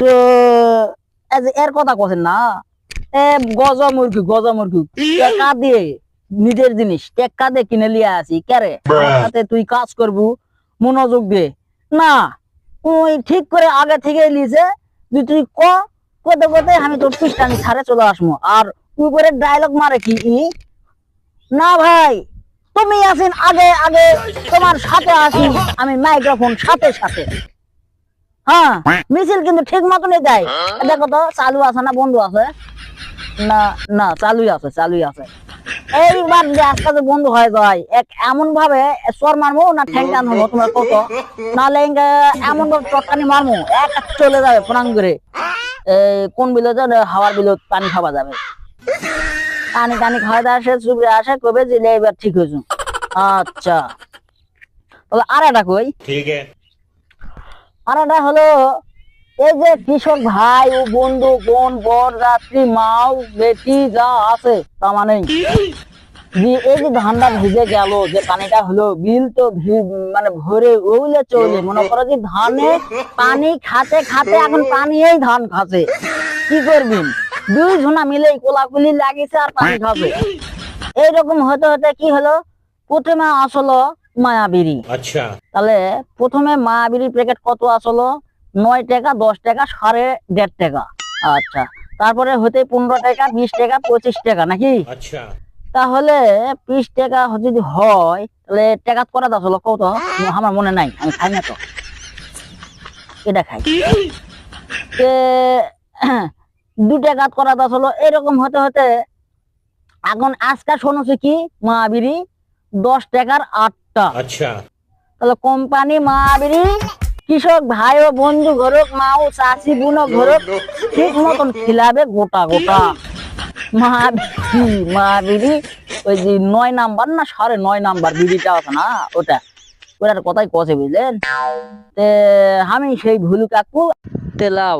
তো এর কথা কছেন না, এ গজা মুরগি টাকা দিয়ে নিজের জিনিস টেক্কা দিয়ে কিনে লিয়ে আসি কেরে আমার সাথে তুই কাজ করবু মনোযোগ দিয়ে না, তুই ঠিক করে আগে থেকে লিছে যে তুই কতে কতে আমি তোর পিস্টানি ছাড়ে চলে আসবো আর উপরে ডায়লগ মারে কি না ভাই তুমি আসেন আগে আগে তোমার সাথে আসি আমি মাইক্রোফোন সাথে সাথে। হ্যাঁ মিছিল কিন্তু ঠিক মতনই দেয়। দেখো তো চালু আছে না বন্ধু আছে? না না চালুই আছে চালুই আছে। এইবার যে আজকে যে বন্ধু হয়ে যায় এক এমন ভাবে চর মারবো না ঠ্যাং টান হবো তোমার কত, নাহলে এমন ভাবে চটকানি মারবো এক চলে যাবে ফোনাং করে। কোন বিলে হাওয়ার বিলে পানি খাওয়া যাবে, পানি টানি খাওয়া দাওয়া আসে চুপড়ে আসে কবে যে এবার ঠিক হয়েছে। আচ্ছা তাহলে আর একটা কই, আর একটা হলো এই যে কৃষক ভাই ও বন্ধু বোন বর যাত্রী মাও বেটি যা আছে তা মানে এই যে ধানটা ভিজে গেল যে পানিটা হলো বিল তো মানে ভরে ওইলে চলে মনে করো যে ধানে পানি খাতে খাতে এখন পানিই ধান খাচ্ছে, কি করবেন? দুই ঝোনা মিলে কোলাকুলি লাগিয়েছে আর পানি খাবে। এইরকম হতে হতে কি হলো, প্রথমে আসলো মায়াবিরি। আচ্ছা তাহলে প্রথমে মায়াবিরির প্যাকেট কত আসলো? 9 টাকা 10 টাকা 1.5 টাকা। আচ্ছা তারপরে হতে 15 টাকা 20 টাকা 25 টাকা নাকি? আচ্ছা তাহলে 20 টাকা যদি হয় তাহলে টাকা করা আসলো কত আমার মনে নাই, আমি খাই না তো এটা খাই। 2 টাকা করা আসলো। এরকম হতে হতে এখন আজকে শোনোছে কি মায়াবিরি 10 টাকার 8টা। আচ্ছা তাহলে কোম্পানি মায়াবিরি কৃষক ভাই ও বন্ধু ঘরক মাও চাষি বুনো ঘরক ঠিক মতন খিলাবে গোটা গোটা। মায়াবিরি ওই যে 9 নাম্বার না 9.5 নাম্বার বিড়িটা আছে না ওটা, ওটার কথাই কছে বুঝলেন। আমি সেই ভুলু কাকু তেলাও